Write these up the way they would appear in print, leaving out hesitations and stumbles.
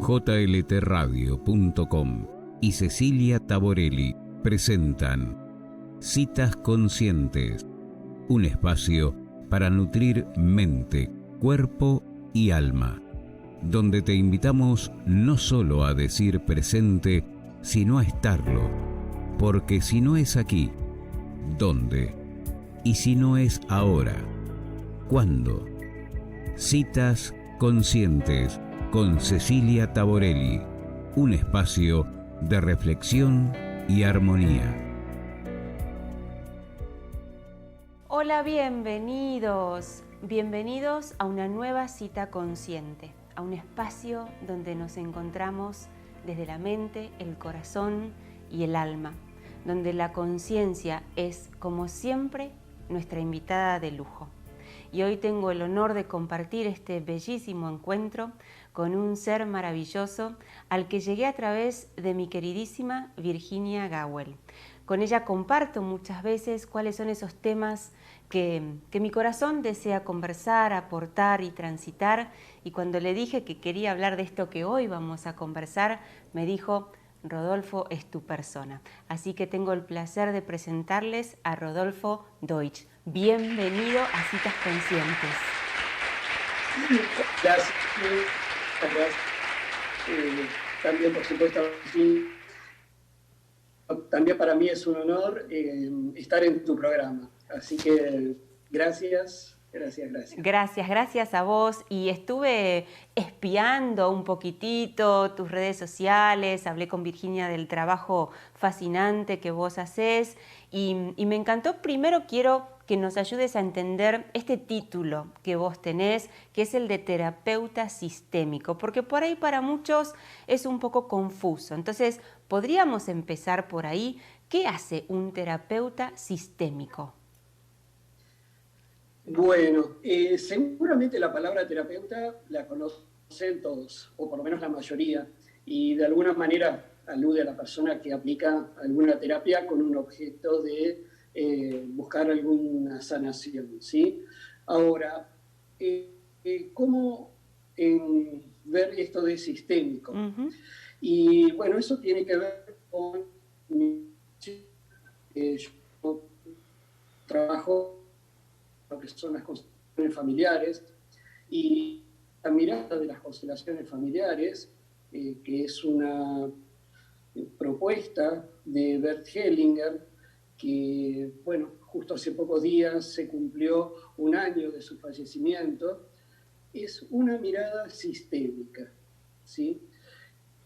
jltradio.com y Cecilia Taborelli presentan Citas Conscientes, un espacio para nutrir mente, cuerpo y alma, donde te invitamos no solo a decir presente, sino a estarlo, porque si no es aquí, ¿dónde? Y si no es ahora, ¿cuándo? Citas Conscientes con Cecilia Taborelli, un espacio de reflexión y armonía. Hola, bienvenidos a una nueva cita consciente, a un espacio donde nos encontramos desde la mente, el corazón y el alma, donde la conciencia es, como siempre, nuestra invitada de lujo. Y hoy tengo el honor de compartir este bellísimo encuentro con un ser maravilloso al que llegué a través de mi queridísima Virginia Gawel. Con ella comparto muchas veces cuáles son esos temas que mi corazón desea conversar, aportar y transitar. Y cuando le dije que quería hablar de esto que hoy vamos a conversar, me dijo: Rodolfo es tu persona. Así que tengo el placer de presentarles a Rodolfo Deutsch. Bienvenido a Citas Conscientes. Gracias. También, por supuesto, también para mí es un honor estar en tu programa. Así que gracias. Gracias a vos. Y estuve espiando un poquitito tus redes sociales, hablé con Virginia del trabajo fascinante que vos hacés y me encantó. Primero quiero que nos ayudes a entender este título que vos tenés, que es el de terapeuta sistémico, porque por ahí para muchos es un poco confuso. Entonces, podríamos empezar por ahí. ¿Qué hace un terapeuta sistémico? Bueno, seguramente la palabra terapeuta la conocen todos, o por lo menos la mayoría, y de alguna manera alude a la persona que aplica alguna terapia con un objeto de buscar alguna sanación, ¿sí? Ahora, ¿cómo ver esto de sistémico? Uh-huh. Y bueno, eso tiene que ver con yo trabajo lo que son las constelaciones familiares y la mirada de las constelaciones familiares, que es una propuesta de Bert Hellinger, que, bueno, justo hace pocos días se cumplió un año de su fallecimiento. Es una mirada sistémica, ¿sí?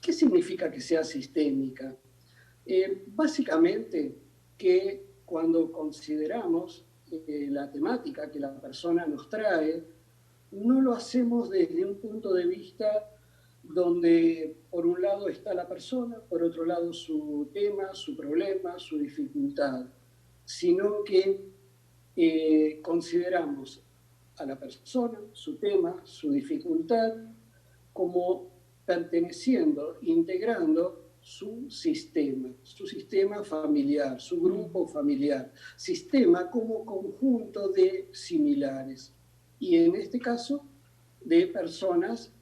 ¿Qué significa que sea sistémica? Básicamente que cuando consideramos la temática que la persona nos trae, no lo hacemos desde un punto de vista donde por un lado está la persona, por otro lado su tema, su problema, su dificultad, sino que consideramos a la persona, su tema, su dificultad, como perteneciendo, integrando su sistema familiar, su grupo familiar, sistema como conjunto de similares, y en este caso de personas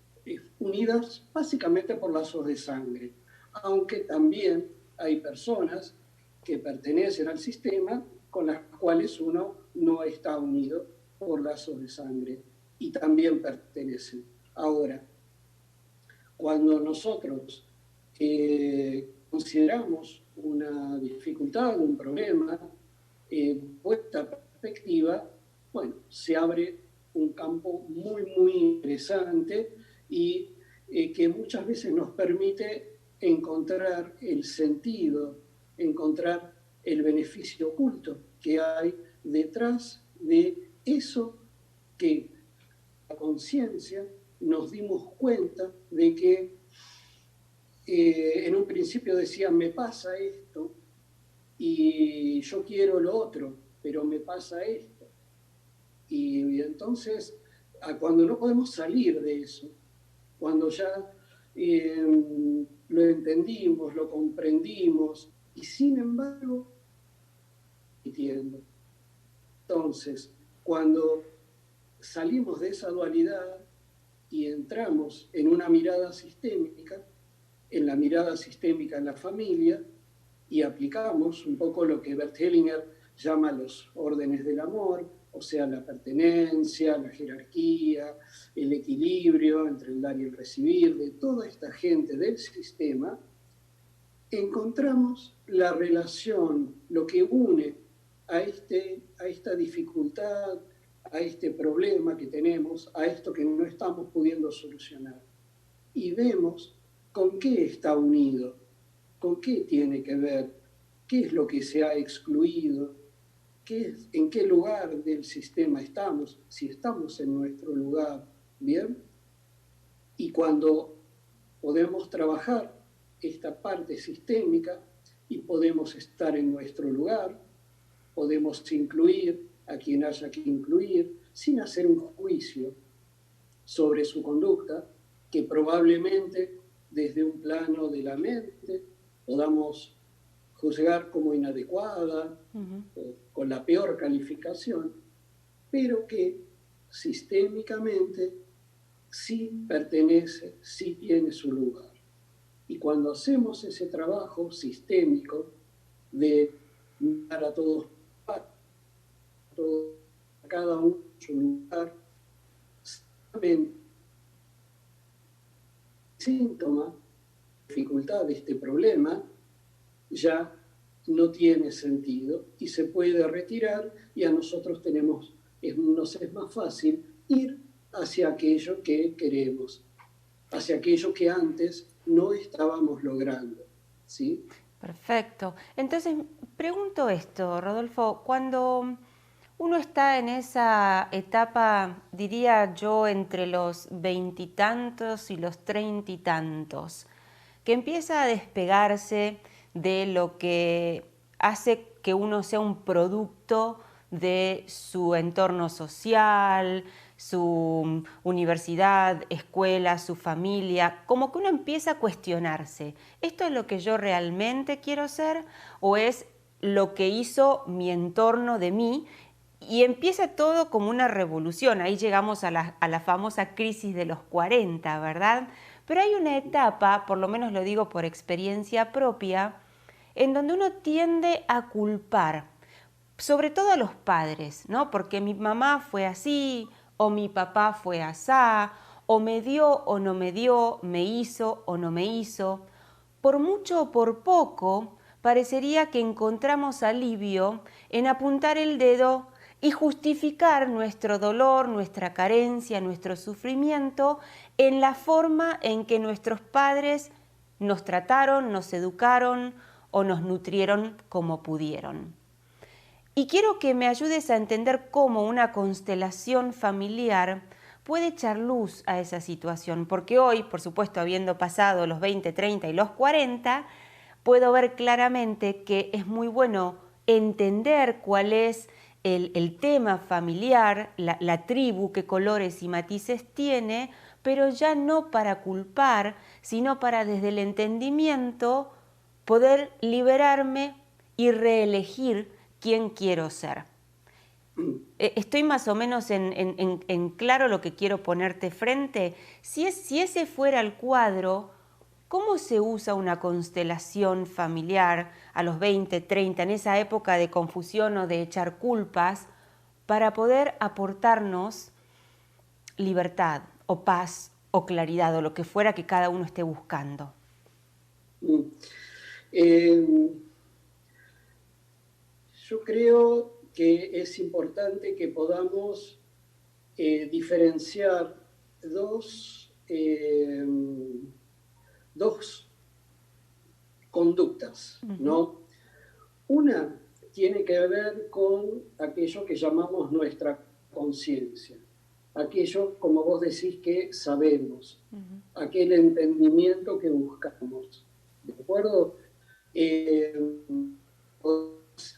unidas básicamente por lazos de sangre, aunque también hay personas que pertenecen al sistema con las cuales uno no está unido por lazos de sangre y también pertenecen. Ahora, cuando nosotros consideramos una dificultad, un problema, vuestra perspectiva, bueno, se abre un campo muy, muy interesante y que muchas veces nos permite encontrar el sentido, encontrar el beneficio oculto que hay detrás de eso que la conciencia nos dimos cuenta de que en un principio decían, me pasa esto y yo quiero lo otro, pero me pasa esto. Y entonces, cuando no podemos salir de eso, cuando ya lo entendimos, lo comprendimos, y sin embargo, entiendo. Entonces, cuando salimos de esa dualidad, y entramos en una mirada sistémica, en la mirada sistémica en la familia, y aplicamos un poco lo que Bert Hellinger llama los órdenes del amor, o sea, la pertenencia, la jerarquía, el equilibrio entre el dar y el recibir, de toda esta gente del sistema, encontramos la relación, lo que une a esta dificultad, a este problema que tenemos, a esto que no estamos pudiendo solucionar. Y vemos con qué está unido, con qué tiene que ver, qué es lo que se ha excluido, en qué lugar del sistema estamos, si estamos en nuestro lugar, ¿bien? Y cuando podemos trabajar esta parte sistémica y podemos estar en nuestro lugar, podemos incluir a quien haya que incluir sin hacer un juicio sobre su conducta, que probablemente desde un plano de la mente podamos juzgar como inadecuada o con la peor calificación, pero que sistémicamente sí pertenece, sí tiene su lugar. Y cuando hacemos ese trabajo sistémico de dar a todos, a cada uno su lugar, síntoma, dificultad de este problema, ya no tiene sentido y se puede retirar, y a nosotros nos es más fácil ir hacia aquello que queremos, hacia aquello que antes no estábamos logrando, ¿sí? Perfecto. Entonces, pregunto esto, Rodolfo, cuando uno está en esa etapa, diría yo, entre los 20 y tantos y los 30 y tantos, que empieza a despegarse de lo que hace que uno sea un producto de su entorno social, su universidad, escuela, su familia, como que uno empieza a cuestionarse, ¿esto es lo que yo realmente quiero ser o es lo que hizo mi entorno de mí? Y empieza todo como una revolución, ahí llegamos a la famosa crisis de los 40, ¿verdad? Pero hay una etapa, por lo menos lo digo por experiencia propia, en donde uno tiende a culpar, sobre todo a los padres, ¿no? Porque mi mamá fue así, o mi papá fue asá, o me dio o no me dio, me hizo o no me hizo. Por mucho o por poco, parecería que encontramos alivio en apuntar el dedo y justificar nuestro dolor, nuestra carencia, nuestro sufrimiento en la forma en que nuestros padres nos trataron, nos educaron o nos nutrieron como pudieron. Y quiero que me ayudes a entender cómo una constelación familiar puede echar luz a esa situación, porque hoy, por supuesto, habiendo pasado los 20, 30 y los 40, puedo ver claramente que es muy bueno entender cuál es el tema familiar, la tribu, qué colores y matices tiene, pero ya no para culpar, sino para desde el entendimiento poder liberarme y reelegir quién quiero ser. Estoy más o menos en claro lo que quiero ponerte frente. Si ese fuera el cuadro, ¿cómo se usa una constelación familiar a los 20, 30, en esa época de confusión o de echar culpas, para poder aportarnos libertad o paz o claridad o lo que fuera que cada uno esté buscando? Yo creo que es importante que podamos diferenciar dos conductas, ¿no? Una tiene que ver con aquello que llamamos nuestra conciencia, aquello, como vos decís, que sabemos, aquel entendimiento que buscamos, ¿de acuerdo?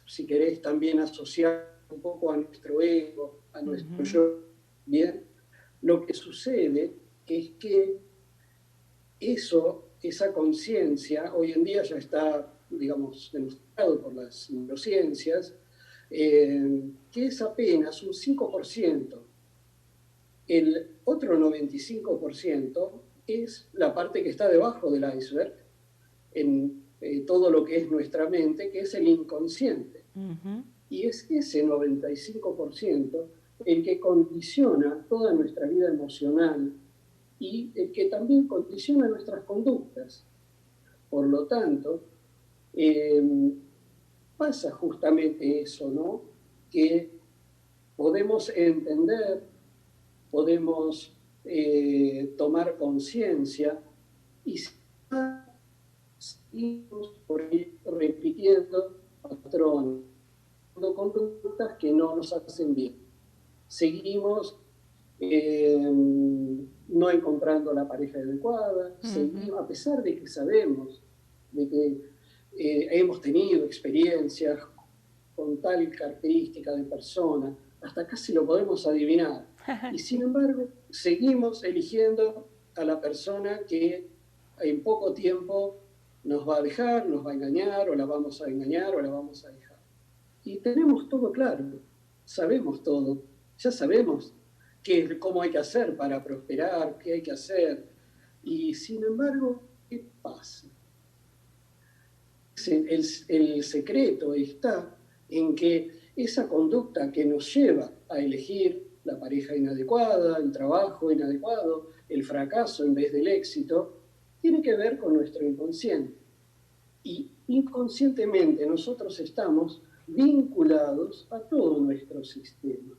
Si querés también asociar un poco a nuestro ego, a nuestro yo, ¿bien? Lo que sucede es que esa conciencia, hoy en día ya está, digamos, demostrado por las neurociencias, que es apenas un 5%. El otro 95% es la parte que está debajo del iceberg, en todo lo que es nuestra mente, que es el inconsciente. Y es ese 95% el que condiciona toda nuestra vida emocional y el que también condiciona nuestras conductas. Por lo tanto, pasa justamente eso, ¿no? Que podemos entender, podemos tomar conciencia y seguimos por ahí repitiendo patrones, conductas que no nos hacen bien. Seguimos no encontrando la pareja adecuada, seguimos, a pesar de que sabemos de que hemos tenido experiencias con tal característica de persona, hasta casi lo podemos adivinar. Y sin embargo, seguimos eligiendo a la persona que en poco tiempo nos va a dejar, nos va a engañar, o la vamos a engañar, o la vamos a dejar. Y tenemos todo claro, sabemos todo, ya sabemos cómo hay que hacer para prosperar, qué hay que hacer. Y sin embargo, ¿qué pasa? El secreto está en que esa conducta que nos lleva a elegir la pareja inadecuada, el trabajo inadecuado, el fracaso en vez del éxito, tiene que ver con nuestro inconsciente. Y inconscientemente nosotros estamos vinculados a todo nuestro sistema.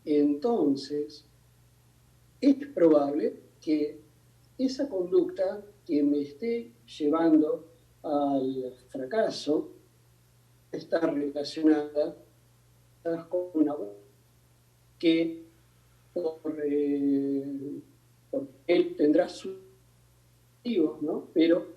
Entonces, es probable que esa conducta que me esté llevando al fracaso está relacionada con una que porque él tendrá sus motivos, ¿no? Pero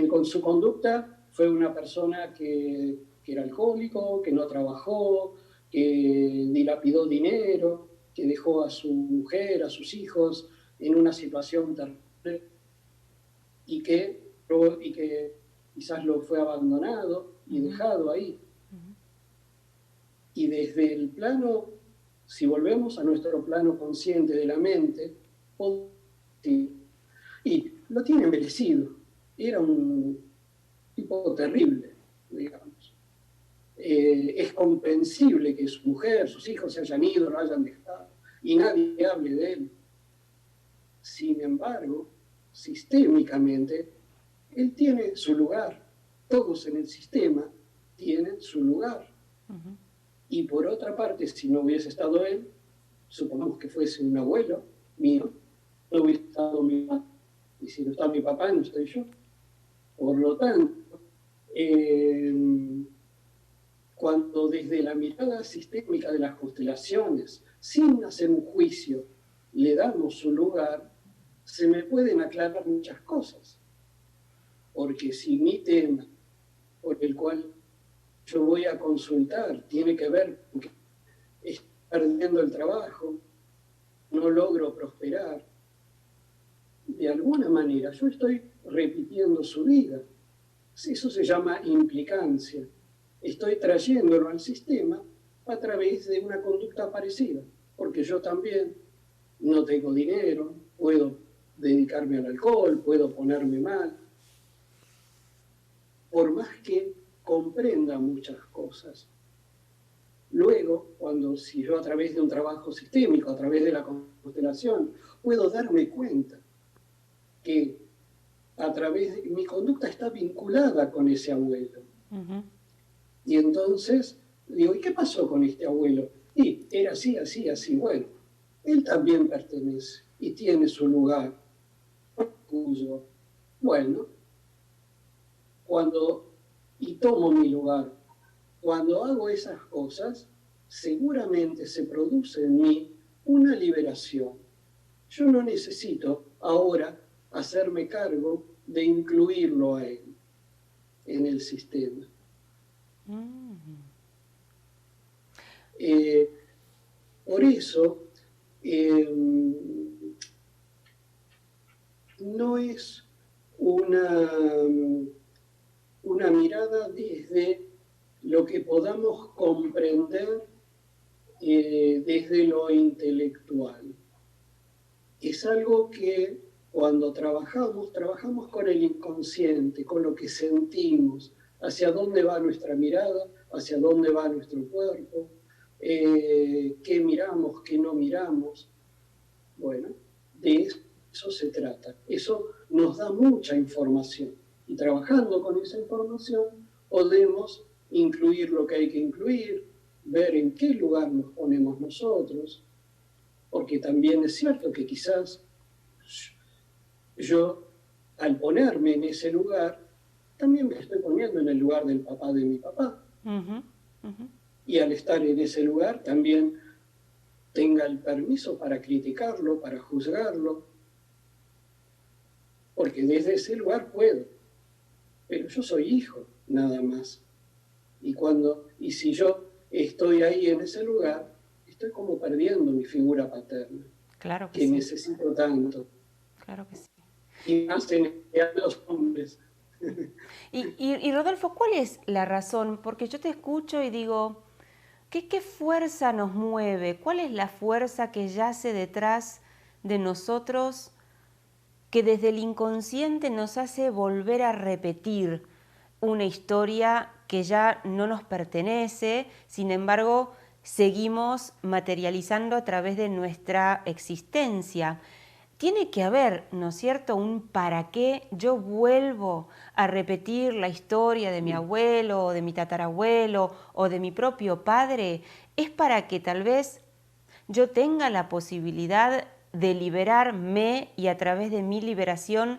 con su conducta fue una persona que era alcohólico, que no trabajó, que dilapidó dinero, que dejó a su mujer, a sus hijos en una situación terrible y que quizás lo fue abandonado y dejado ahí. Y desde el plano, si volvemos a nuestro plano consciente de la mente, y lo tiene merecido. Era un tipo terrible, digamos. Es comprensible que su mujer, sus hijos se hayan ido, lo hayan dejado, y nadie hable de él. Sin embargo, sistémicamente, él tiene su lugar. Todos en el sistema tienen su lugar. Y por otra parte, si no hubiese estado él, supongamos que fuese un abuelo mío, no hubiese estado mi papá. Y si no está mi papá, no estoy yo. Por lo tanto, cuando desde la mirada sistémica de las constelaciones, sin hacer un juicio, le damos su lugar, se me pueden aclarar muchas cosas. Porque si mi tema por el cual yo voy a consultar tiene que ver con que estoy perdiendo el trabajo, no logro prosperar, de alguna manera yo estoy repitiendo su vida. Eso se llama implicancia. Estoy trayéndolo al sistema a través de una conducta parecida, porque yo también no tengo dinero, puedo dedicarme al alcohol, puedo ponerme mal, por más que comprenda muchas cosas. Luego, si yo a través de un trabajo sistémico, a través de la constelación, puedo darme cuenta que a través de mi conducta está vinculada con ese abuelo. Y entonces digo, ¿y qué pasó con este abuelo? Y era así, así, así. Bueno, él también pertenece y tiene su lugar. Bueno, y tomo mi lugar. Cuando hago esas cosas, seguramente se produce en mí una liberación. Yo no necesito ahora hacerme cargo de incluirlo a él en el sistema. Por eso, no es una mirada desde lo que podamos comprender desde lo intelectual. Es algo que cuando trabajamos con el inconsciente, con lo que sentimos, hacia dónde va nuestra mirada, hacia dónde va nuestro cuerpo, qué miramos, qué no miramos. Bueno, de eso se trata. Eso nos da mucha información. Y trabajando con esa información podemos incluir lo que hay que incluir, ver en qué lugar nos ponemos nosotros, porque también es cierto que quizás yo, al ponerme en ese lugar, también me estoy poniendo en el lugar del papá de mi papá. Y al estar en ese lugar también tenga el permiso para criticarlo, para juzgarlo, porque desde ese lugar puedo. Pero yo soy hijo, nada más. Y si yo estoy ahí en ese lugar, estoy como perdiendo mi figura paterna. Claro que sí. Necesito tanto. Claro que sí. Y más en los hombres. Y Rodolfo, ¿cuál es la razón? Porque yo te escucho y digo, ¿qué fuerza nos mueve? ¿Cuál es la fuerza que yace detrás de nosotros que desde el inconsciente nos hace volver a repetir una historia que ya no nos pertenece, sin embargo, seguimos materializando a través de nuestra existencia? Tiene que haber, ¿no es cierto?, un para qué yo vuelvo a repetir la historia de mi abuelo, o de mi tatarabuelo, o de mi propio padre. Es para que tal vez yo tenga la posibilidad de liberarme y a través de mi liberación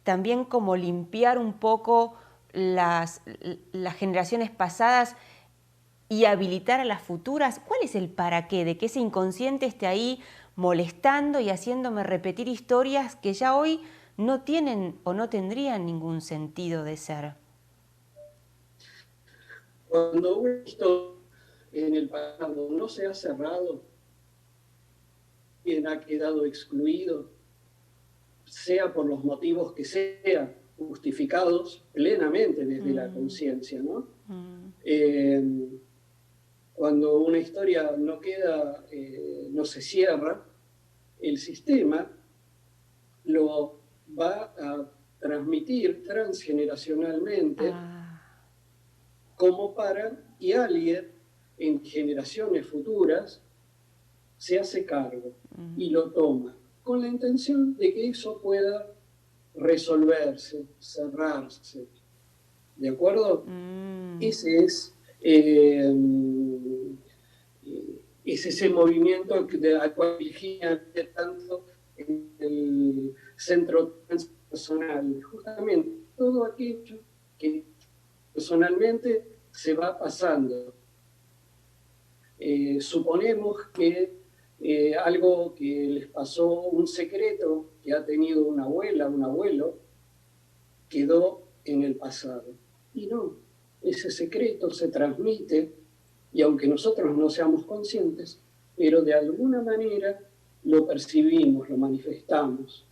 también como limpiar un poco las generaciones pasadas y habilitar a las futuras. ¿Cuál es el para qué de que ese inconsciente esté ahí molestando y haciéndome repetir historias que ya hoy no tienen o no tendrían ningún sentido de ser? Cuando uno en el pasado no se ha cerrado, quien ha quedado excluido, sea por los motivos que sean, justificados plenamente desde la conciencia, ¿no? Cuando una historia no queda, no se cierra, el sistema lo va a transmitir transgeneracionalmente y alguien en generaciones futuras se hace cargo y lo toma con la intención de que eso pueda resolverse, cerrarse. ¿De acuerdo? Ese es ese movimiento al cual Virginia tanto en el centro transpersonal. Justamente todo aquello que personalmente se va pasando. Suponemos que algo que les pasó, un secreto que ha tenido una abuela, un abuelo, quedó en el pasado. Y no, ese secreto se transmite, y aunque nosotros no seamos conscientes, pero de alguna manera lo percibimos, lo manifestamos.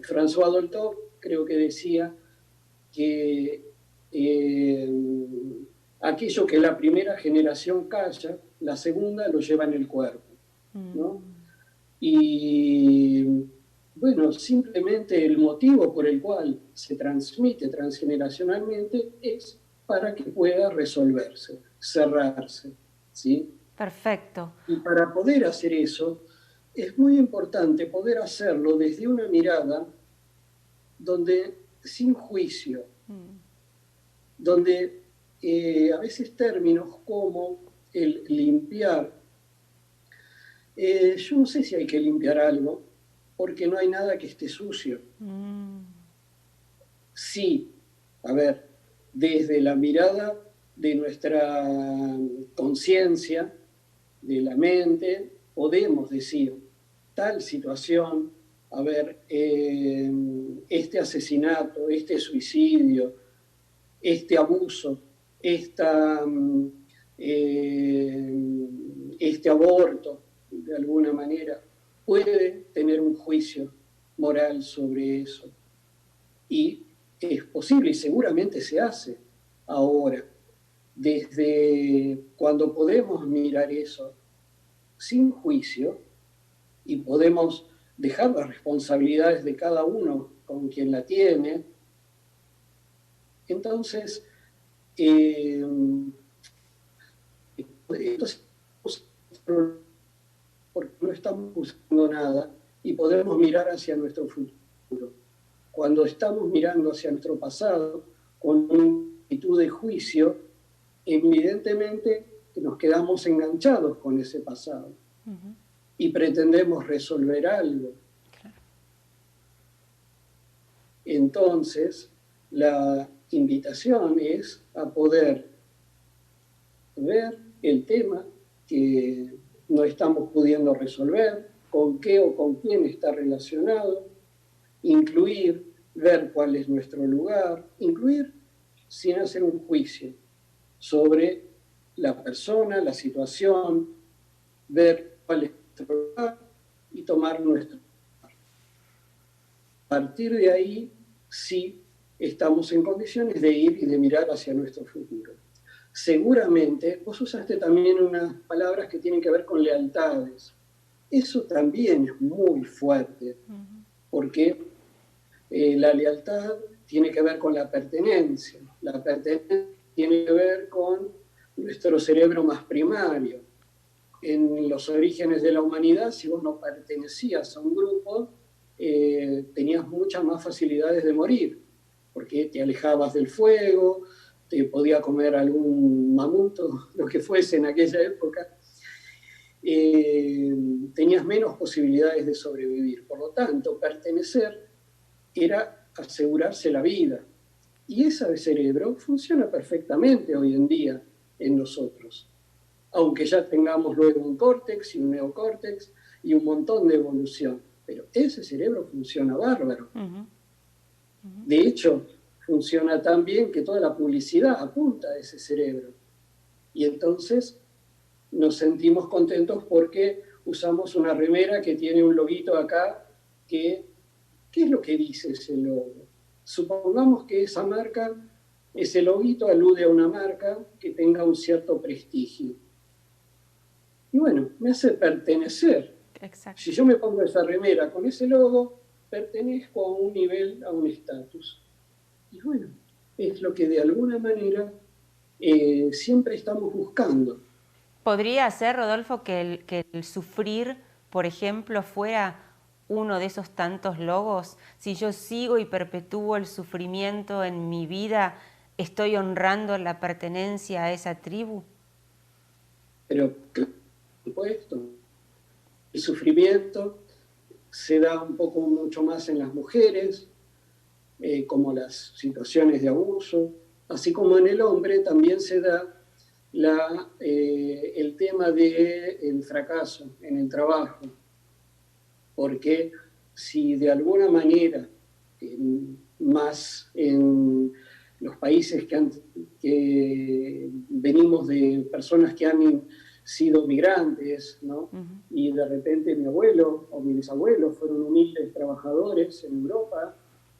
François Dolto creo que decía que aquello que la primera generación calla, la segunda lo lleva en el cuerpo, ¿no? Y bueno, simplemente el motivo por el cual se transmite transgeneracionalmente es para que pueda resolverse, cerrarse, ¿sí? Perfecto. Y para poder hacer eso, es muy importante poder hacerlo desde una mirada donde, sin juicio, donde a veces términos como el limpiar, yo no sé si hay que limpiar algo, porque no hay nada que esté sucio. Sí, a ver, desde la mirada de nuestra conciencia, de la mente, podemos decir, tal situación, a ver, este asesinato, este suicidio, este abuso, este aborto, de alguna manera, puede tener un juicio moral sobre eso. Y es posible y seguramente se hace ahora. Desde cuando podemos mirar eso sin juicio y podemos dejar las responsabilidades de cada uno con quien la tiene, entonces, porque no estamos buscando nada y podemos mirar hacia nuestro futuro. Cuando estamos mirando hacia nuestro pasado con una actitud de juicio, evidentemente nos quedamos enganchados con ese pasado y pretendemos resolver algo. Claro. Entonces, la invitación es a poder ver el tema que no estamos pudiendo resolver, con qué o con quién está relacionado, incluir, ver cuál es nuestro lugar, incluir sin hacer un juicio sobre la persona, la situación, ver cuál es nuestro lugar y tomar nuestro lugar. A partir de ahí, sí estamos en condiciones de ir y de mirar hacia nuestro futuro. Seguramente, vos usaste también unas palabras que tienen que ver con lealtades. Eso también es muy fuerte, porque la lealtad tiene que ver con la pertenencia. La pertenencia tiene que ver con nuestro cerebro más primario. En los orígenes de la humanidad, si vos no pertenecías a un grupo, tenías muchas más facilidades de morir, porque te alejabas del fuego, te podía comer algún mamut, lo que fuese en aquella época, tenías menos posibilidades de sobrevivir. Por lo tanto, pertenecer era asegurarse la vida. Y ese cerebro funciona perfectamente hoy en día en nosotros, aunque ya tengamos luego un córtex y un neocórtex y un montón de evolución. Pero ese cerebro funciona bárbaro. De hecho, funciona tan bien que toda la publicidad apunta a ese cerebro. Y entonces nos sentimos contentos porque usamos una remera que tiene un loguito acá. ¿Qué es lo que dice ese logo? Supongamos que esa marca, ese loguito alude a una marca que tenga un cierto prestigio. Y bueno, me hace pertenecer. Exacto. Si yo me pongo esa remera con ese logo, pertenezco a un nivel, a un estatus. Y bueno, es lo que de alguna manera siempre estamos buscando. ¿Podría ser, Rodolfo, que el sufrir, por ejemplo, fuera uno de esos tantos logos? Si yo sigo y perpetúo el sufrimiento en mi vida, ¿estoy honrando la pertenencia a esa tribu? Pero, por supuesto, el sufrimiento se da un poco mucho más en las mujeres, como las situaciones de abuso, así como en el hombre también se da el tema del fracaso en el trabajo, porque si de alguna manera, más en los países que venimos de personas que han sido migrantes, ¿no? Y de repente mi abuelo o mi bisabuelo fueron humildes trabajadores en Europa,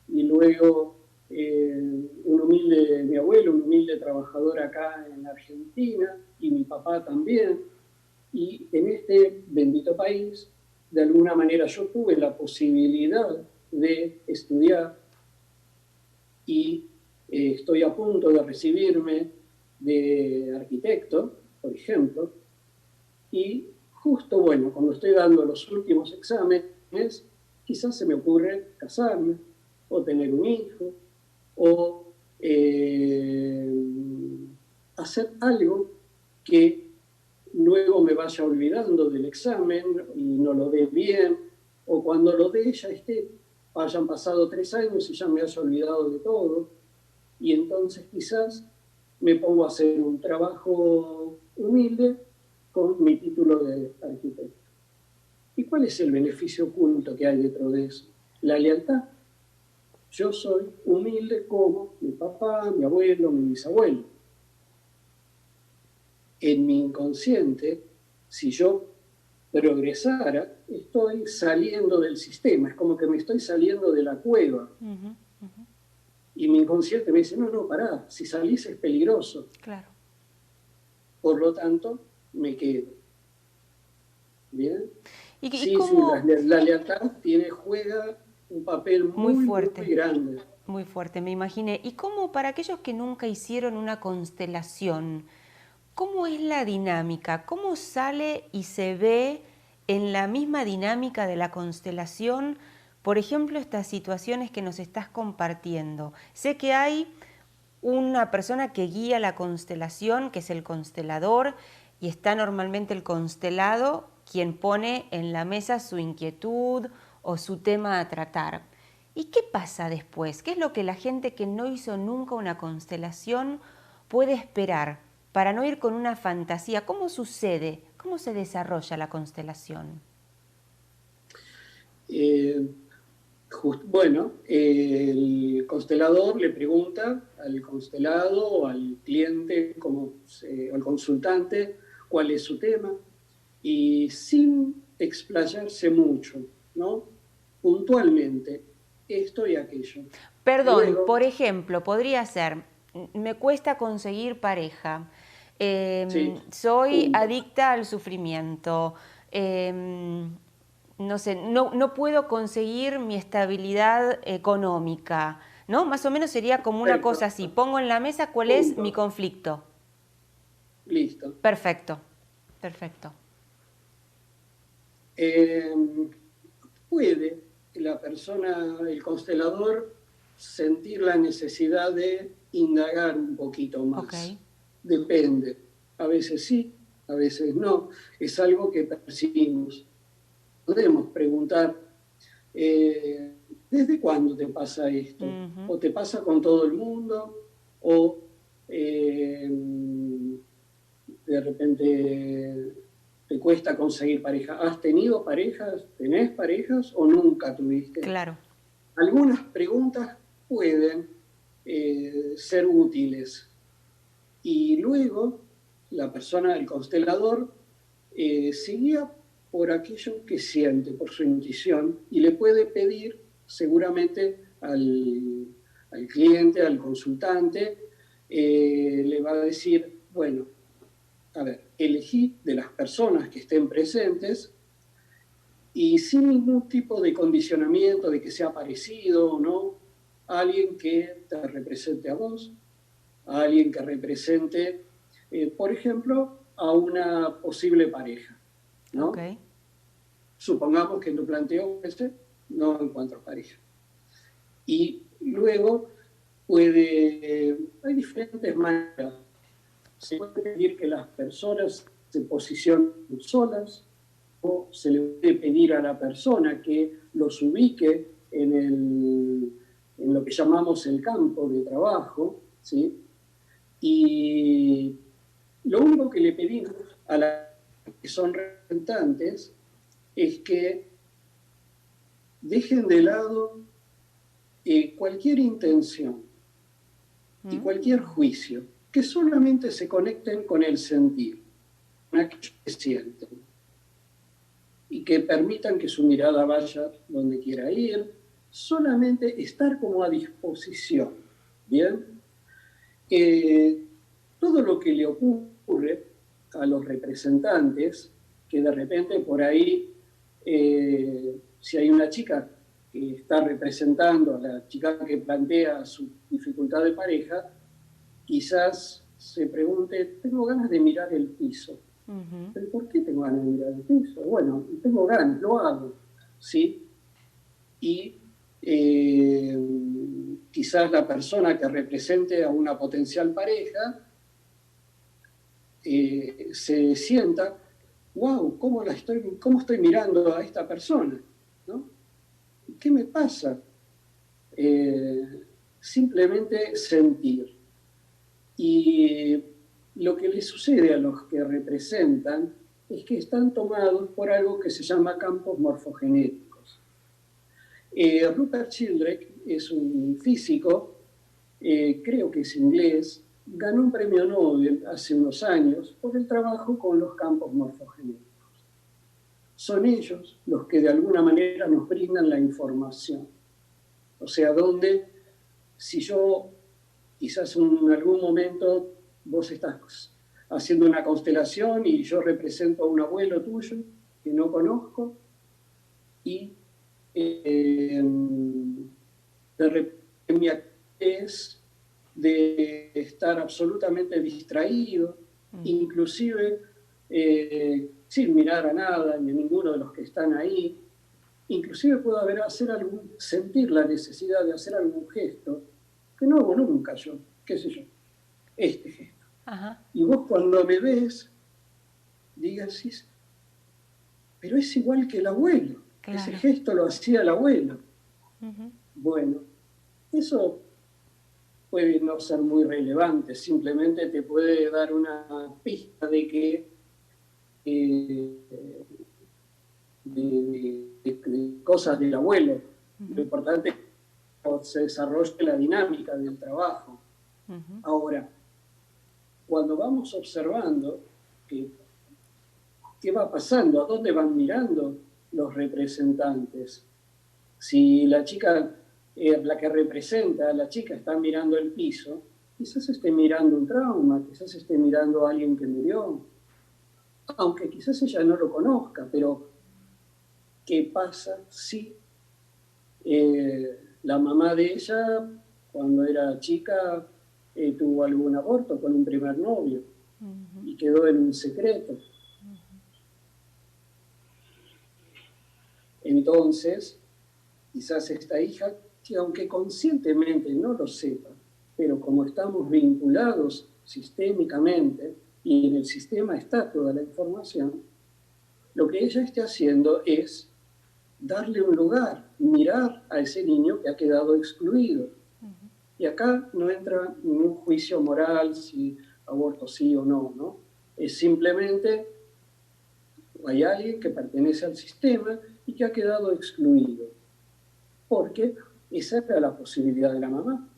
y luego mi abuelo, un humilde trabajador acá en Argentina, y mi papá también. Y en este bendito país, de alguna manera yo tuve la posibilidad de estudiar y estoy a punto de recibirme de arquitecto, por ejemplo, y justo, bueno, cuando estoy dando los últimos exámenes, quizás se me ocurre casarme, o tener un hijo, o hacer algo que luego me vaya olvidando del examen y no lo dé bien, o cuando lo dé ya hayan pasado 3 años y ya me haya olvidado de todo, y entonces quizás me pongo a hacer un trabajo humilde con mi título de arquitecto. ¿Y cuál es el beneficio oculto que hay dentro de eso? La lealtad. Yo soy humilde como mi papá, mi abuelo, mi bisabuelo. En mi inconsciente, si yo progresara, estoy saliendo del sistema, es como que me estoy saliendo de la cueva. Y mi inconsciente me dice, no, pará, si salís es peligroso. Claro. Por lo tanto, me quedo. ¿bien? ¿Y Sí, sí, cómo? la lealtad juega un papel Muy muy, muy fuerte, grande. muy fuerte, me imaginé. ¿Y cómo para aquellos que nunca hicieron una constelación, cómo es la dinámica? ¿Cómo sale y se ve en la misma dinámica de la constelación, por ejemplo, estas situaciones que nos estás compartiendo? Sé que hay una persona que guía la constelación, que es el constelador, y está normalmente el constelado quien pone en la mesa su inquietud o su tema a tratar. ¿Y qué pasa después? ¿Qué es lo que la gente que no hizo nunca una constelación puede esperar para no ir con una fantasía? ¿Cómo sucede? ¿Cómo se desarrolla la constelación? Eh, Bueno, el constelador le pregunta al constelado o al cliente o al consultante cuál es su tema y sin explayarse mucho, ¿no? Puntualmente, esto y aquello. Perdón, Luego, por ejemplo, podría ser, me cuesta conseguir pareja, sí, soy punto. adicta al sufrimiento, no sé, no puedo conseguir mi estabilidad económica, ¿no? Más o menos sería como una cosa Perfecto, así, pongo en la mesa cuál es mi punto. conflicto. Listo. Perfecto, perfecto. Eh, Puede la persona, el constelador, sentir la necesidad de indagar un poquito Ok. más. Depende. A veces sí, a veces no. Es algo que percibimos. Podemos preguntar, ¿desde cuándo te pasa esto? Ujú. ¿O te pasa con todo el mundo? ¿O eh, de repente te cuesta conseguir pareja? ¿Has tenido parejas? ¿Tenés parejas o nunca tuviste? Claro. Algunas preguntas pueden ser útiles y luego la persona, el constelador, se guía por aquello que siente, por su intuición y le puede pedir seguramente al cliente, al consultante, le va a decir, bueno, a ver, elegí de las personas que estén presentes y sin ningún tipo de condicionamiento de que sea parecido o no, a alguien que te represente a vos, a alguien que represente, por ejemplo, a una posible pareja, Ok. ¿no? Supongamos que en tu planteo ese no encuentro pareja. Y luego hay diferentes maneras. Se puede pedir que las personas se posicionen solas, o se le puede pedir a la persona que los ubique en lo que llamamos el campo de trabajo, ¿sí? Y lo único que le pedimos a las que son representantes es que dejen de lado cualquier intención y cualquier juicio, que solamente se conecten con el sentir, con aquello que sienten, y que permitan que su mirada vaya donde quiera ir, solamente estar como a disposición, ¿bien? Todo lo que le ocurre a los representantes, que de repente por ahí, si hay una chica que está representando a la chica que plantea su dificultad de pareja, quizás se pregunte, tengo ganas de mirar el piso. Ujú. ¿Pero por qué tengo ganas de mirar el piso? Bueno, tengo ganas, lo hago, ¿sí? Y quizás la persona que represente a una potencial pareja se sienta, wow, ¿cómo estoy mirando a esta persona? ¿No? ¿Qué me pasa? Simplemente sentir. Y lo que le sucede a los que representan es que están tomados por algo que se llama campos morfogenéticos. Rupert Sheldrake es un físico, creo que es inglés, ganó un premio Nobel hace unos años por el trabajo con los campos morfogenéticos. Son ellos los que de alguna manera nos brindan la información. O sea, donde si yo quizás en algún momento vos estás haciendo una constelación y yo represento a un abuelo tuyo que no conozco y de repente mi es de estar absolutamente distraído, inclusive sin mirar a nada ni a ninguno de los que están ahí. Inclusive puedo sentir la necesidad de hacer algún gesto que no hago nunca yo, qué sé yo, este gesto. Ajá. Y vos cuando me ves, digas, pero es igual que el abuelo. Claro. Ese gesto lo hacía el abuelo. Bueno, eso puede no ser muy relevante, simplemente te puede dar una pista de que de cosas del abuelo. Lo importante es que se desarrolle la dinámica del trabajo. Ahora, cuando vamos observando qué va pasando, a dónde van mirando los representantes, si la chica, la que representa a la chica, está mirando el piso, quizás esté mirando un trauma, quizás esté mirando a alguien que murió, aunque quizás ella no lo conozca, pero ¿qué pasa si la mamá de ella, cuando era chica, tuvo algún aborto con un primer novio y quedó en un secreto? Entonces, quizás esta hija, que aunque conscientemente no lo sepa, pero como estamos vinculados sistémicamente y en el sistema está toda la información, lo que ella esté haciendo es darle un lugar, mirar a ese niño que ha quedado excluido. Y acá no entra ningún juicio moral si aborto sí o no, ¿no? Es simplemente hay alguien que pertenece al sistema y que ha quedado excluido. Porque esa era la posibilidad de la mamá.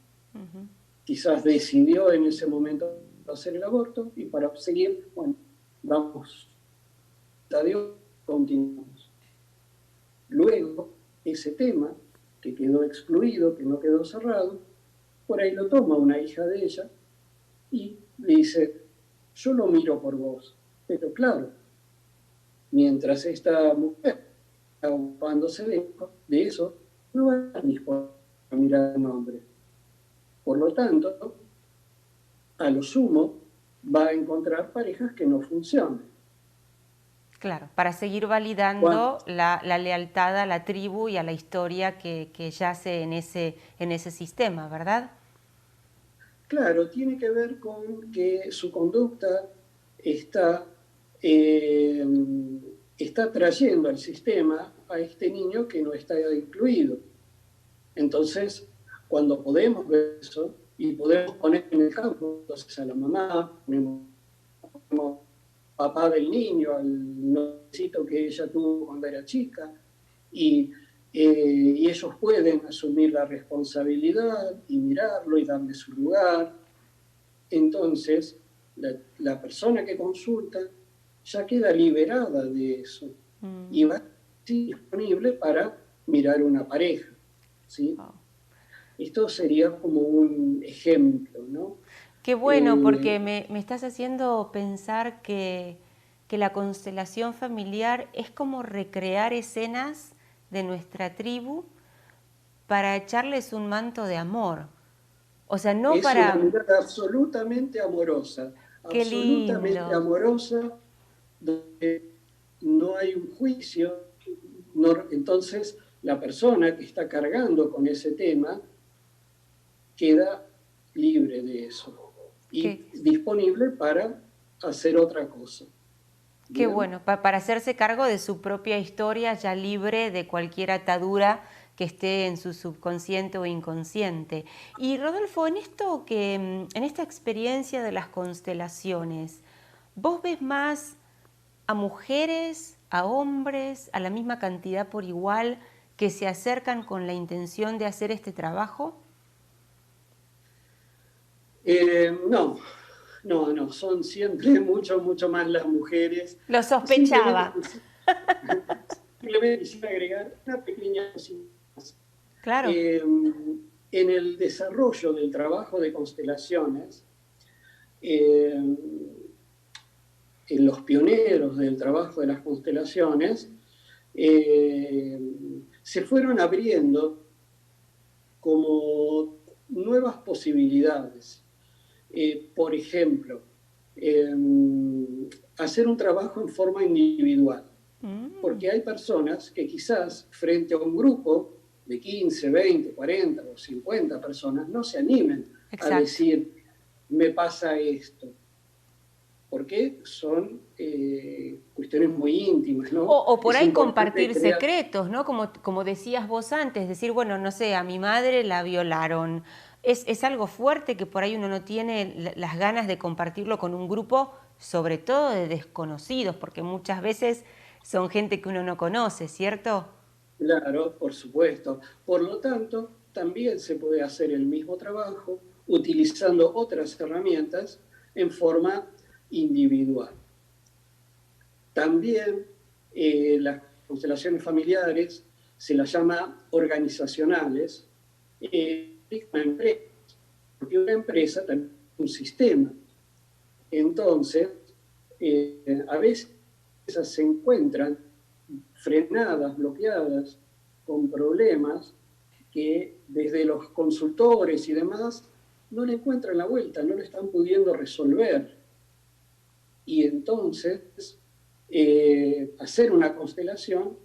Quizás decidió en ese momento hacer el aborto y para seguir, bueno, vamos, adiós, continuamos. Luego, ese tema que quedó excluido, que no quedó cerrado, por ahí lo toma una hija de ella y le dice, yo lo miro por vos. Pero claro, mientras esta mujer está ocupándose de eso, no va a estar dispuesta a mirar a un hombre. Por lo tanto, a lo sumo, va a encontrar parejas que no funcionen. Claro, para seguir validando la lealtad a la tribu y a la historia que yace en ese sistema, ¿verdad? Claro, tiene que ver con que su conducta está trayendo al sistema a este niño que no está incluido. Entonces, cuando podemos ver eso y podemos poner en el campo, entonces a la mamá, ponemos papá del niño, al noviecito que ella tuvo cuando era chica, y ellos pueden asumir la responsabilidad y mirarlo y darle su lugar. Entonces, la persona que consulta ya queda liberada de eso y va a estar disponible para mirar una pareja, ¿sí? Esto sería como un ejemplo, ¿no? Qué bueno, porque me estás haciendo pensar que la constelación familiar es como recrear escenas de nuestra tribu para echarles un manto de amor. O sea, no es para... una mirada absolutamente amorosa. Qué absolutamente lindo. Amorosa, donde no hay un juicio. Entonces, la persona que está cargando con ese tema queda libre de eso y disponible para hacer otra cosa. Qué bueno, para hacerse cargo de su propia historia, ya libre de cualquier atadura que esté en su subconsciente o inconsciente. Y Rodolfo, en esta experiencia de las constelaciones, ¿vos ves más a mujeres, a hombres, a la misma cantidad por igual que se acercan con la intención de hacer este trabajo? No, son siempre mucho más las mujeres. Lo sospechaba. Simplemente quisiera agregar una pequeña cosita más. Claro. En el desarrollo del trabajo de constelaciones, en los pioneros del trabajo de las constelaciones, se fueron abriendo como nuevas posibilidades. Por ejemplo, hacer un trabajo en forma individual. Porque hay personas que quizás frente a un grupo de 15, 20, 40 o 50 personas no se animen a decir, me pasa esto. Porque son cuestiones muy íntimas, ¿no? O por ahí compartir secretos, ¿no? Como decías vos antes, decir, bueno, no sé, a mi madre la violaron. Es algo fuerte que por ahí uno no tiene las ganas de compartirlo con un grupo, sobre todo de desconocidos, porque muchas veces son gente que uno no conoce, ¿cierto? Claro, por supuesto. Por lo tanto, también se puede hacer el mismo trabajo utilizando otras herramientas en forma individual. También las constelaciones familiares se las llama organizacionales, porque una empresa también es un sistema. Entonces, a veces se encuentran frenadas, bloqueadas, con problemas que desde los consultores y demás no le encuentran la vuelta, no lo están pudiendo resolver. Y entonces, hacer una constelación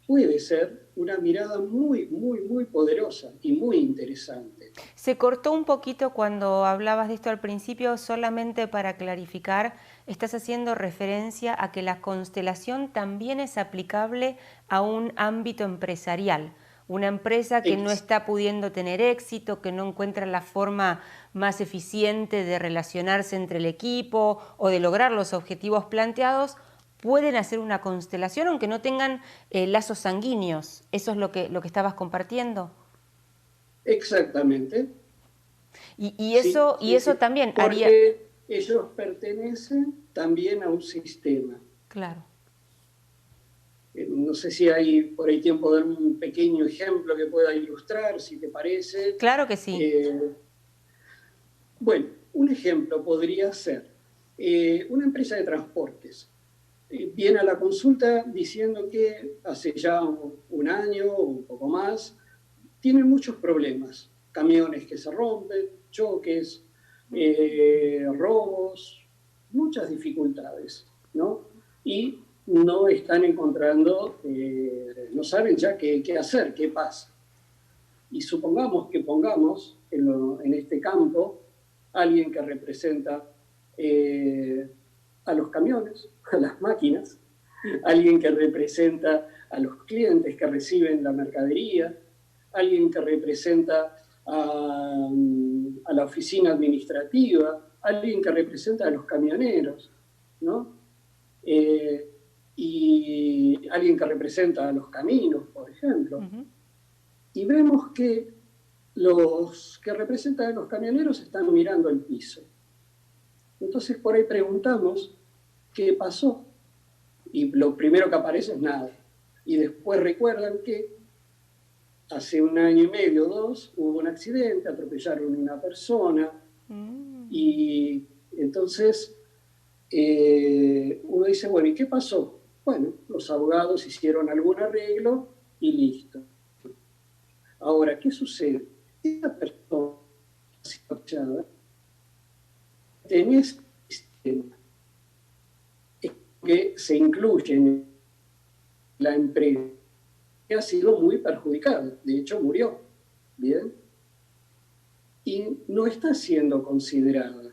puede ser una mirada muy, muy, muy poderosa y muy interesante. Se cortó un poquito cuando hablabas de esto al principio, solamente para clarificar, estás haciendo referencia a que la constelación también es aplicable a un ámbito empresarial. Una empresa que no está pudiendo tener éxito, que no encuentra la forma más eficiente de relacionarse entre el equipo o de lograr los objetivos planteados, pueden hacer una constelación aunque no tengan lazos sanguíneos. ¿Eso es lo que estabas compartiendo? Exactamente. Y eso, sí, eso sí, también haría... porque ellos pertenecen también a un sistema. Claro. No sé si hay por ahí tiempo de dar un pequeño ejemplo que pueda ilustrar, si te parece. Claro que sí. Bueno, un ejemplo podría ser una empresa de transportes. Viene a la consulta diciendo que hace ya un año o un poco más, tienen muchos problemas. Camiones que se rompen, choques, robos, muchas dificultades, ¿no? Y no están encontrando, no saben ya qué hacer, qué pasa. Y supongamos que pongamos en este campo alguien que representa a los camiones, a las máquinas, alguien que representa a los clientes que reciben la mercadería, alguien que representa a la oficina administrativa, alguien que representa a los camioneros, ¿no? Y alguien que representa a los caminos, por ejemplo. Y vemos que los que representan a los camioneros están mirando el piso. Entonces por ahí preguntamos qué pasó. Y lo primero que aparece es nada. Y después recuerdan que hace un año y medio, 2, hubo un accidente, atropellaron a una persona. Y entonces uno dice, bueno, ¿y qué pasó? Bueno, los abogados hicieron algún arreglo y listo. Ahora, ¿qué sucede? Esta persona situada en este sistema que se incluye en la empresa que ha sido muy perjudicada, de hecho murió, ¿bien? Y no está siendo considerada,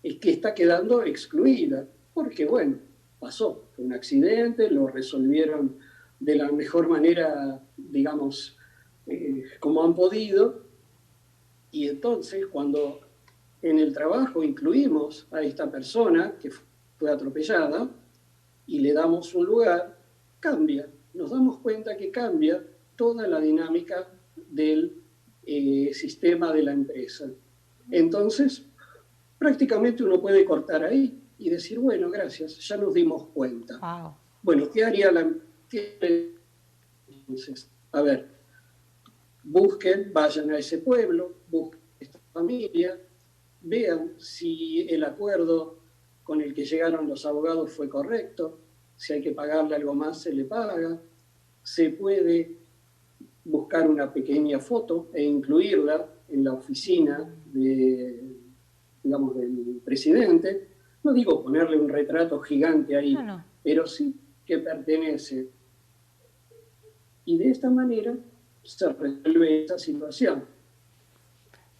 es que está quedando excluida, porque bueno, pasó, fue un accidente, lo resolvieron de la mejor manera, digamos, como han podido, y entonces cuando en el trabajo incluimos a esta persona que fue atropellada y le damos un lugar, cambia, nos damos cuenta que cambia toda la dinámica del sistema de la empresa. Entonces, prácticamente uno puede cortar ahí y decir, bueno, gracias, ya nos dimos cuenta. Wow. Bueno, ¿qué haría la... Entonces, a ver, busquen, vayan a ese pueblo, busquen a esta familia, vean si el acuerdo con el que llegaron los abogados fue correcto, si hay que pagarle algo más se le paga, se puede buscar una pequeña foto e incluirla en la oficina digamos, del presidente. No digo ponerle un retrato gigante ahí, No. pero sí que pertenece. Y de esta manera se resuelve esa situación.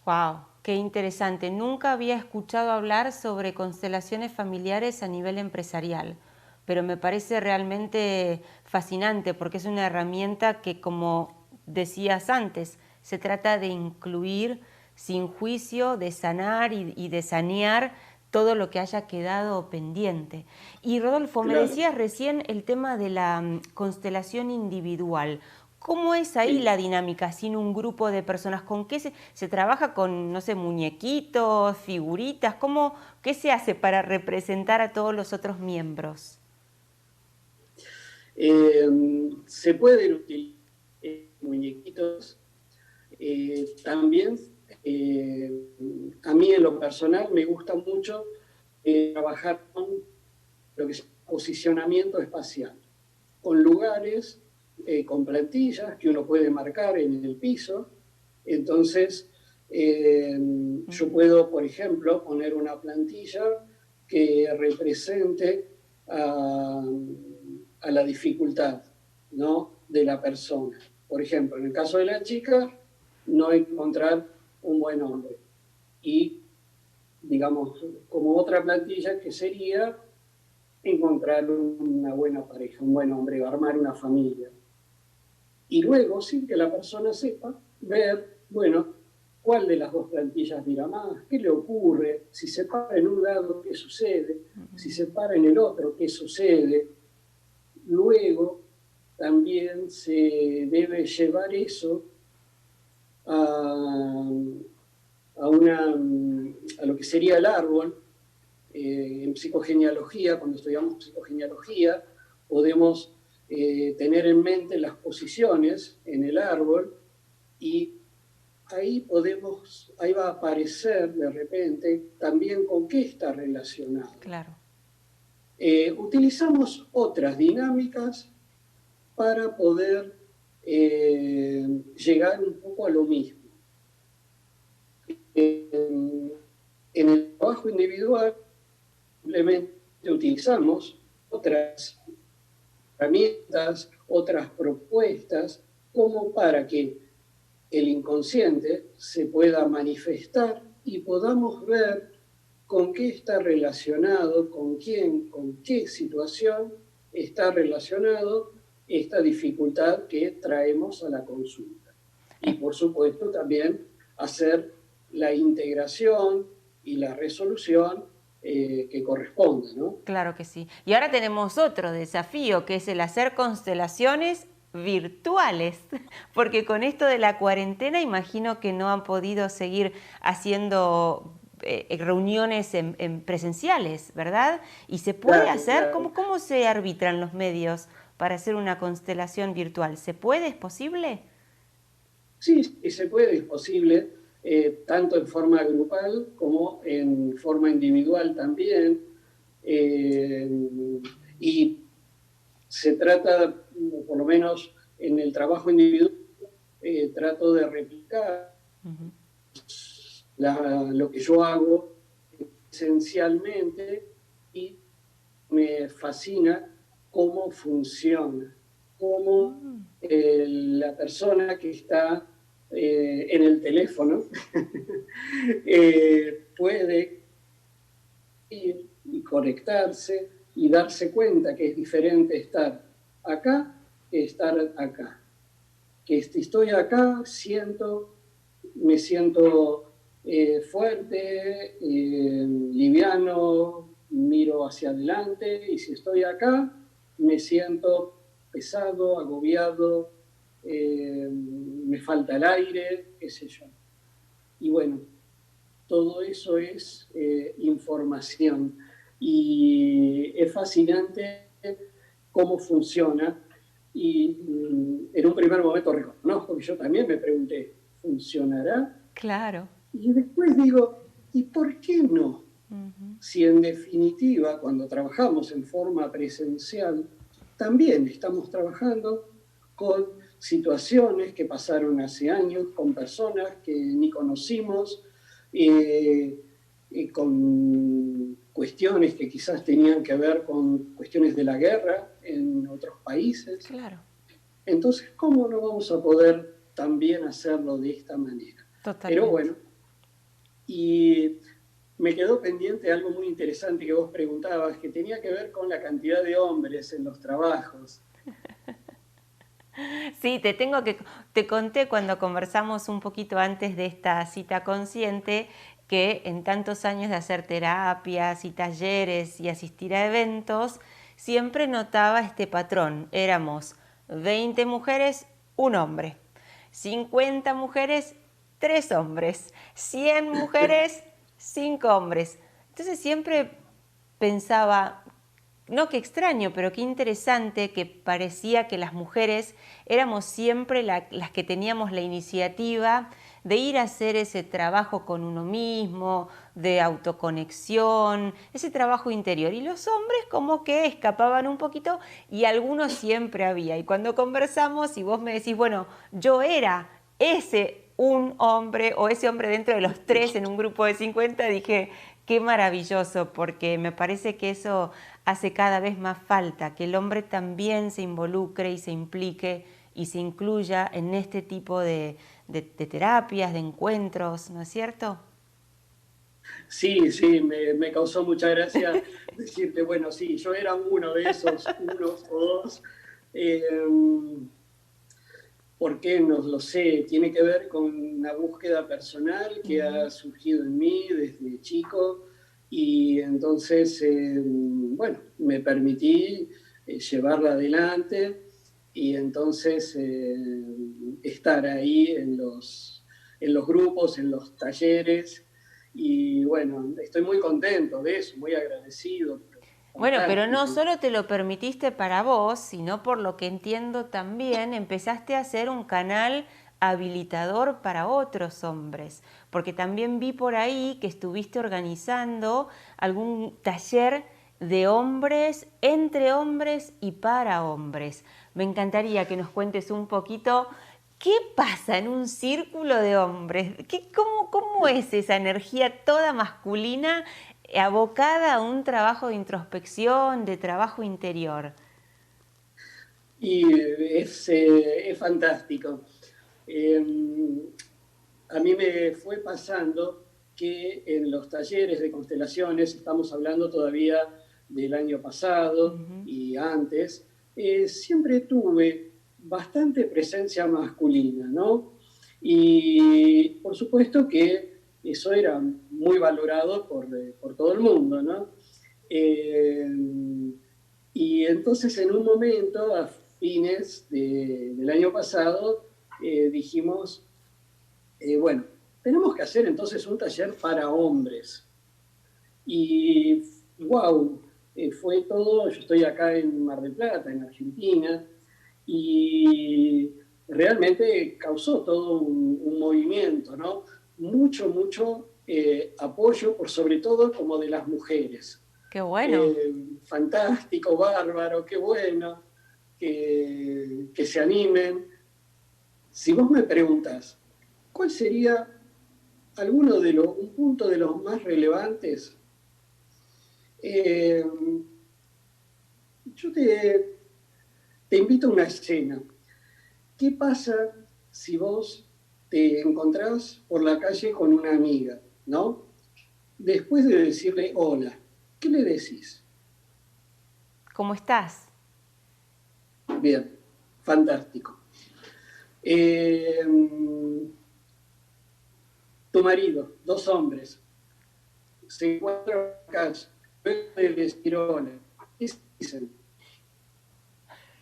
Wow, qué interesante. Nunca había escuchado hablar sobre constelaciones familiares a nivel empresarial, pero me parece realmente fascinante porque es una herramienta que, como decías antes, se trata de incluir sin juicio, de sanar y de sanear todo lo que haya quedado pendiente. Y Rodolfo, me decías recién el tema de la constelación individual. ¿Cómo es ahí la dinámica sin un grupo de personas? ¿Con qué se trabaja con, no sé, muñequitos, figuritas? ¿Qué se hace para representar a todos los otros miembros? Se pueden utilizar muñequitos. También, a mí en lo personal me gusta mucho trabajar con lo que es posicionamiento espacial, con lugares, con plantillas que uno puede marcar en el piso. Entonces, yo puedo, por ejemplo, poner una plantilla que represente a la dificultad, ¿no?, de la persona. Por ejemplo, en el caso de la chica, no encontrar un buen hombre. Y, digamos, como otra plantilla que sería encontrar una buena pareja, un buen hombre, armar una familia. Y luego, sin que la persona sepa, ver, bueno, cuál de las dos plantillas mira más, qué le ocurre, si se para en un lado, qué sucede, si se para en el otro, qué sucede. Luego, también se debe llevar eso a lo que sería el árbol. En psicogenealogía, cuando estudiamos psicogenealogía, podemos tener en mente las posiciones en el árbol y ahí va a aparecer de repente también con qué está relacionado. Claro. Utilizamos otras dinámicas para poder llegar un poco a lo mismo. En el trabajo individual simplemente utilizamos otras herramientas, otras propuestas, como para que el inconsciente se pueda manifestar y podamos ver con qué está relacionado, con quién, con qué situación está relacionado esta dificultad que traemos a la consulta. Y por supuesto también hacer la integración y la resolución que corresponde, ¿no? Claro que sí. Y ahora tenemos otro desafío, que es el hacer constelaciones virtuales, porque con esto de la cuarentena imagino que no han podido seguir haciendo reuniones en presenciales, ¿verdad? ¿Y se puede hacer? Claro. ¿Cómo se arbitran los medios para hacer una constelación virtual? ¿Se puede? ¿Es posible? Sí, se puede, es posible, tanto en forma grupal como en forma individual también. Y se trata, por lo menos en el trabajo individual, trato de replicar lo que yo hago esencialmente, y me fascina cómo funciona, cómo la persona que está en el teléfono puede ir y conectarse y darse cuenta que es diferente estar acá que estar acá. Que estoy acá, me siento fuerte, liviano, miro hacia adelante, y si estoy acá, me siento pesado, agobiado, me falta el aire, qué sé yo. Y bueno, todo eso es información. Y es fascinante cómo funciona. Y en un primer momento reconozco que yo también me pregunté, ¿funcionará? Claro. Y después digo, ¿y por qué no? si en definitiva cuando trabajamos en forma presencial, también estamos trabajando con situaciones que pasaron hace años, con personas que ni conocimos, con cuestiones que quizás tenían que ver con cuestiones de la guerra en otros países. Claro. Entonces, ¿cómo no vamos a poder también hacerlo de esta manera? Totalmente. Pero bueno, y me quedó pendiente algo muy interesante que vos preguntabas, que tenía que ver con la cantidad de hombres en los trabajos. Sí, te conté cuando conversamos un poquito antes de esta cita consciente que en tantos años de hacer terapias y talleres y asistir a eventos, siempre notaba este patrón. Éramos 20 mujeres, un hombre. 50 mujeres, 3 hombres. 100 mujeres, 5 hombres. Entonces siempre pensaba, no, qué extraño, pero qué interesante que parecía que las mujeres éramos siempre las que teníamos la iniciativa de ir a hacer ese trabajo con uno mismo, de autoconexión, ese trabajo interior. Y los hombres como que escapaban un poquito y algunos siempre había. Y cuando conversamos y vos me decís, bueno, yo era ese un hombre o ese hombre dentro de los 3 en un grupo de 50, dije, qué maravilloso, porque me parece que eso hace cada vez más falta, que el hombre también se involucre y se implique y se incluya en este tipo de terapias, de encuentros, ¿no es cierto? Sí, sí, me causó mucha gracia decirte, bueno, sí, yo era uno de esos unos o dos. ¿Por qué? No lo sé. Tiene que ver con una búsqueda personal que ha surgido en mí desde chico y entonces, bueno, me permití llevarla adelante y entonces estar ahí en los grupos, en los talleres y bueno, estoy muy contento de eso, muy agradecido. Bueno, pero no Fantástico. solo te lo permitiste para vos, sino por lo que entiendo también empezaste a hacer un canal habilitador para otros hombres, porque también vi por ahí que estuviste organizando algún taller de hombres, entre hombres y para hombres. Me encantaría que nos cuentes un poquito qué pasa en un círculo de hombres, cómo es esa energía toda masculina abocada a un trabajo de introspección, de trabajo interior. Y es fantástico. A mí me fue pasando que en los talleres de constelaciones, estamos hablando todavía del año pasado y antes, siempre tuve bastante presencia masculina, ¿no? Y por supuesto que eso era muy valorado por todo el mundo, ¿no? Y entonces en un momento, a fines del año pasado, dijimos, bueno, tenemos que hacer entonces un taller para hombres. Y wow, fue todo, yo estoy acá en Mar del Plata, en Argentina, y realmente causó todo un movimiento, ¿no? Mucho apoyo, por sobre todo como de las mujeres. ¡Qué bueno! Fantástico, bárbaro, qué bueno, que se animen. Si vos me preguntas, ¿cuál sería un punto de los más relevantes? Yo te invito a una escena. ¿Qué pasa si vos te encontrás por la calle con una amiga, ¿no? Después de decirle hola, ¿qué le decís? ¿Cómo estás? Bien, fantástico. Tu marido, 2 hombres, se encuentran en la calle, luego de decir hola, ¿qué se dicen?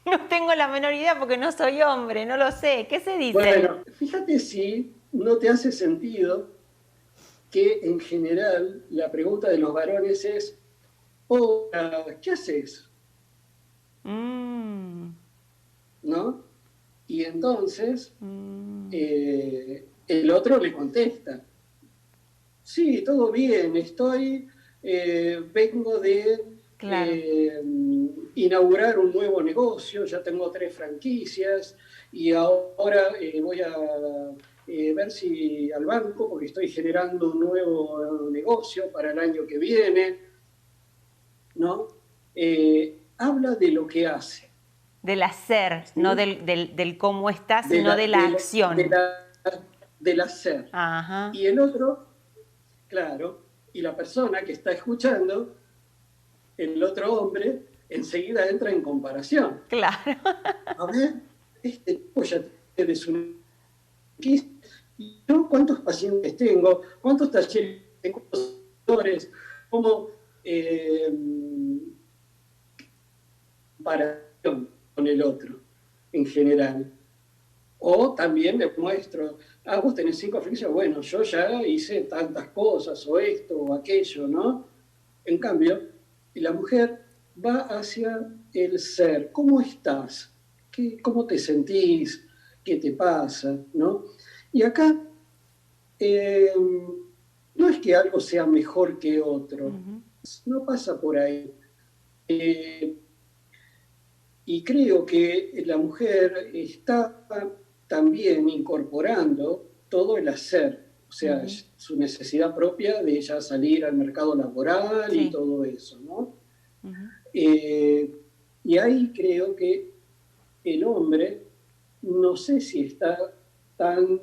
No tengo la menor idea porque no soy hombre, no lo sé. ¿Qué se dice? Bueno, fíjate si no te hace sentido que en general la pregunta de los varones es, hola, ¿qué haces? ¿No? Y entonces el otro le contesta, sí, todo bien, estoy vengo de Claro. inaugurar un nuevo negocio, ya tengo 3 franquicias y ahora voy a ver si al banco, porque estoy generando un nuevo negocio para el año que viene, ¿no? Habla de lo que hace. Del hacer, ¿Sí? no del cómo está, sino de la acción. Del hacer. Ajá. Y el otro, claro, y la persona que está escuchando, el otro hombre, enseguida entra en comparación. Claro. A ver, este tipo ya tiene su... ¿Y yo cuántos pacientes tengo? ¿Cuántos talleres tengo? ¿Cómo comparación con el otro en general? O también le muestro, vos tenés 5 franquicias, bueno, yo ya hice tantas cosas, o esto, o aquello, ¿no? En cambio, la mujer va hacia el ser. ¿Cómo estás? ¿Cómo te sentís? ¿Qué te pasa? ¿No? Y acá no es que algo sea mejor que otro, no pasa por ahí. Y creo que la mujer está también incorporando todo el hacer, o sea, su necesidad propia de ella salir al mercado laboral y todo eso, ¿no? Y ahí creo que el hombre, no sé si está tan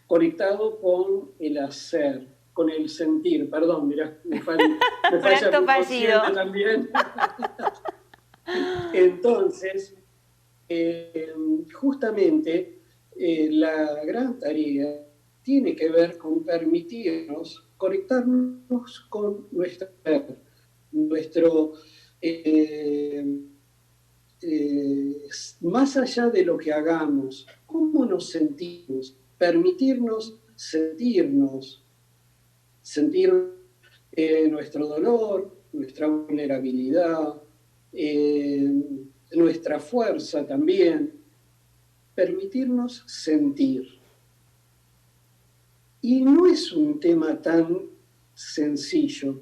conectado con el hacer, con el sentir, perdón, mirá, me falla mi consciente también. Entonces, justamente la gran tarea tiene que ver con permitirnos conectarnos con nuestro más allá de lo que hagamos, cómo nos sentimos, permitirnos sentir nuestro dolor, nuestra vulnerabilidad, nuestra fuerza también, permitirnos sentir. Y no es un tema tan sencillo,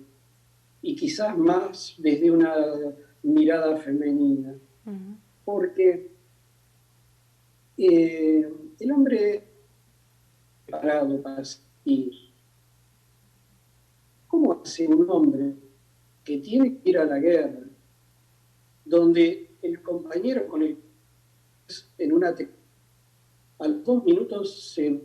y quizás más desde una mirada femenina, porque el hombre preparado para sentir. ¿Cómo hace un hombre que tiene que ir a la guerra, donde el compañero con el en una a los 2 minutos se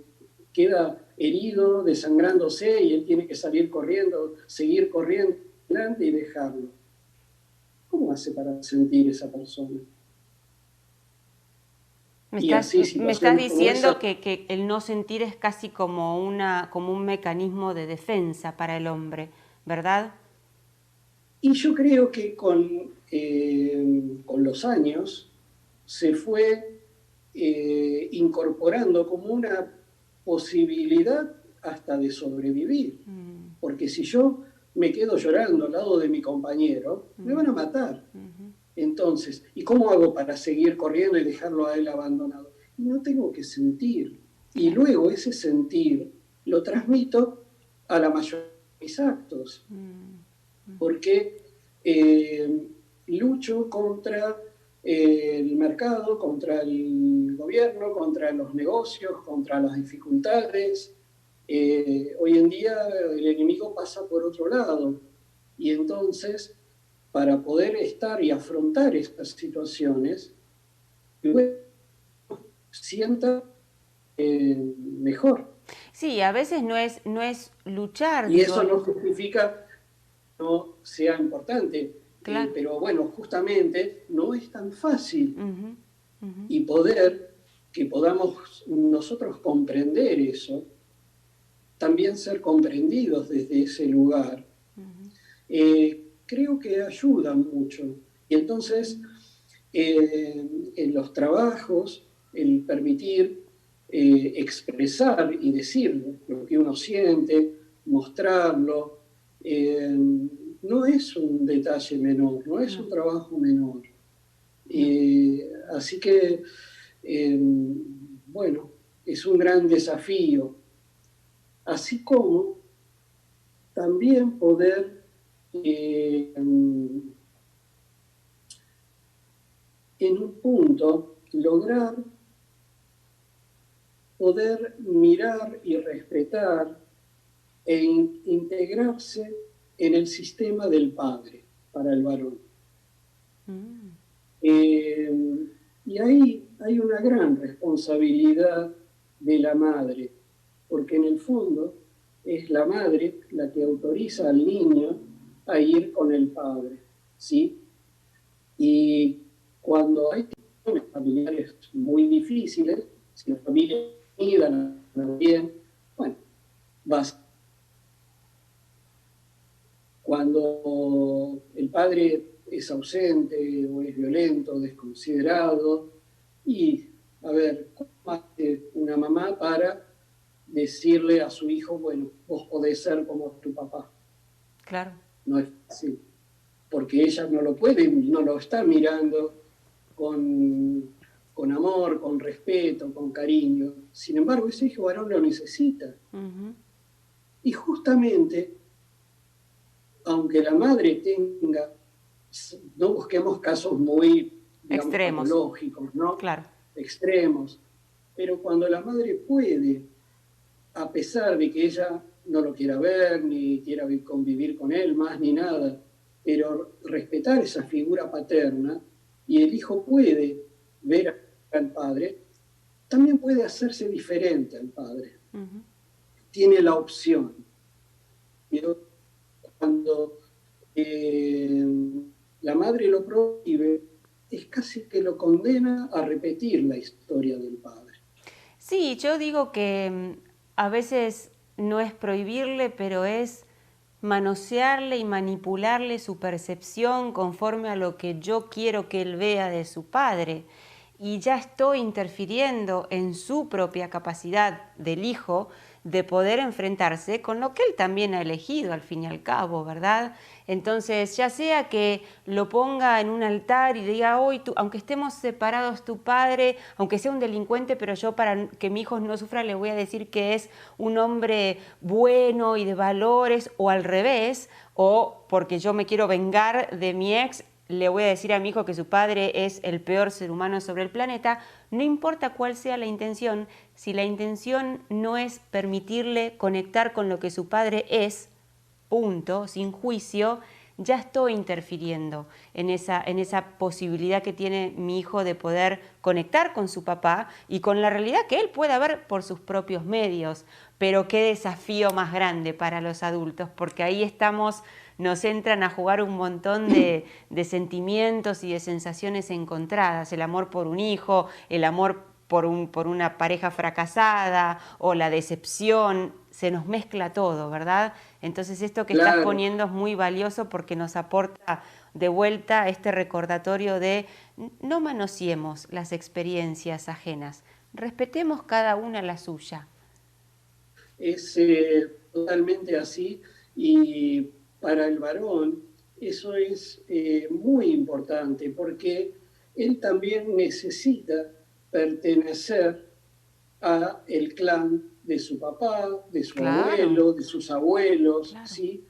queda herido, desangrándose y él tiene que salir corriendo, seguir corriendo adelante y dejarlo? ¿Cómo hace para sentir esa persona? Me estás diciendo que el no sentir es casi como un mecanismo de defensa para el hombre, ¿verdad? Y yo creo que con los años se fue incorporando como una posibilidad hasta de sobrevivir. Porque si yo me quedo llorando al lado de mi compañero, me van a matar. Entonces, ¿y cómo hago para seguir corriendo y dejarlo a él abandonado? Y no tengo que sentir. Y luego ese sentir lo transmito a la mayoría de mis actos. Porque lucho contra el mercado, contra el gobierno, contra los negocios, contra las dificultades. Hoy en día el enemigo pasa por otro lado. Y entonces, para poder estar y afrontar estas situaciones, sienta mejor. Sí, a veces no es luchar. Y eso no justifica que no sea importante. Claro. Pero bueno, justamente no es tan fácil. Y que podamos nosotros comprender eso, también ser comprendidos desde ese lugar, creo que ayuda mucho. Y entonces, en los trabajos, el permitir expresar y decir lo que uno siente, mostrarlo, no es un detalle menor, no es un trabajo menor. Así que, bueno, es un gran desafío. Así como también poder en un punto lograr poder mirar y respetar e integrarse en el sistema del padre para el varón. Y ahí hay una gran responsabilidad de la madre, porque en el fondo es la madre la que autoriza al niño a ir con el padre, ¿sí? Y cuando hay situaciones familiares muy difíciles, si la familia es unida, no bien, bueno, vas. Cuando el padre es ausente o es violento, desconsiderado, y a ver, ¿cómo hace una mamá para decirle a su hijo, bueno, vos podés ser como tu papá? Claro. No es fácil, porque ella no lo puede, no lo está mirando con amor, con respeto, con cariño. Sin embargo, ese hijo varón lo necesita. Y justamente, aunque la madre tenga, no busquemos casos muy, digamos, extremos, patológicos, ¿no? Claro. Extremos, pero cuando la madre puede, a pesar de que ella no lo quiera ver, ni quiera convivir con él más, ni nada, pero respetar esa figura paterna, y el hijo puede ver al padre, también puede hacerse diferente al padre. Tiene la opción. Pero cuando la madre lo prohíbe, es casi que lo condena a repetir la historia del padre. Sí, yo digo que a veces no es prohibirle, pero es manosearle y manipularle su percepción conforme a lo que yo quiero que él vea de su padre. Y ya estoy interfiriendo en su propia capacidad del hijo de poder enfrentarse con lo que él también ha elegido al fin y al cabo, ¿verdad? Entonces, ya sea que lo ponga en un altar y diga, hoy, aunque estemos separados tu padre, aunque sea un delincuente, pero yo para que mi hijo no sufra le voy a decir que es un hombre bueno y de valores, o al revés, o porque yo me quiero vengar de mi ex, le voy a decir a mi hijo que su padre es el peor ser humano sobre el planeta. No importa cuál sea la intención, si la intención no es permitirle conectar con lo que su padre es, punto, sin juicio, ya estoy interfiriendo en esa posibilidad que tiene mi hijo de poder conectar con su papá y con la realidad que él pueda ver por sus propios medios. Pero qué desafío más grande para los adultos, porque ahí nos entran a jugar un montón de sentimientos y de sensaciones encontradas, el amor por un hijo, el amor por una pareja fracasada o la decepción, se nos mezcla todo, ¿verdad? Entonces esto que estás poniendo es muy valioso porque nos aporta de vuelta este recordatorio de no manoseemos las experiencias ajenas, respetemos cada una la suya. Es totalmente así, y para el varón eso es muy importante porque él también necesita pertenecer a el clan de su papá, de su abuelo, de sus abuelos, ¿sí?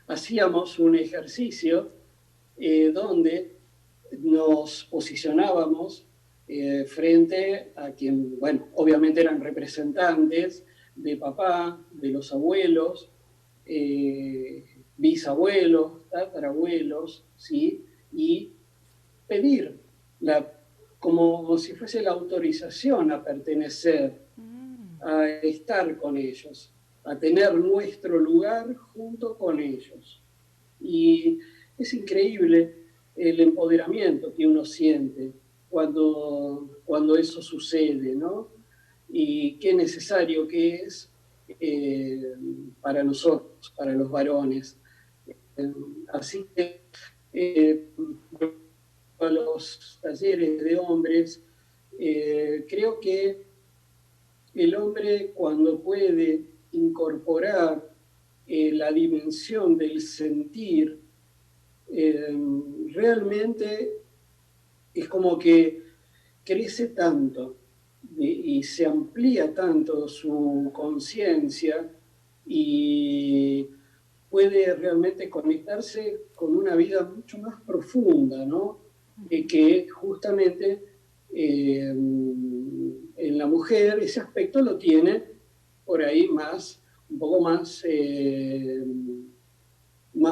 Hacíamos un ejercicio donde nos posicionábamos frente a quien, bueno, obviamente eran representantes de papá, de los abuelos, bisabuelos, tatarabuelos, ¿sí? Y pedir como si fuese la autorización a pertenecer, a estar con ellos, a tener nuestro lugar junto con ellos. Y es increíble el empoderamiento que uno siente cuando eso sucede, ¿no? Y qué necesario que es para nosotros, para los varones. Así que a los talleres de hombres, creo que el hombre, cuando puede incorporar la dimensión del sentir, realmente es como que crece tanto y se amplía tanto su conciencia, y puede realmente conectarse con una vida mucho más profunda, ¿no? Que justamente en la mujer ese aspecto lo tiene por ahí un poco más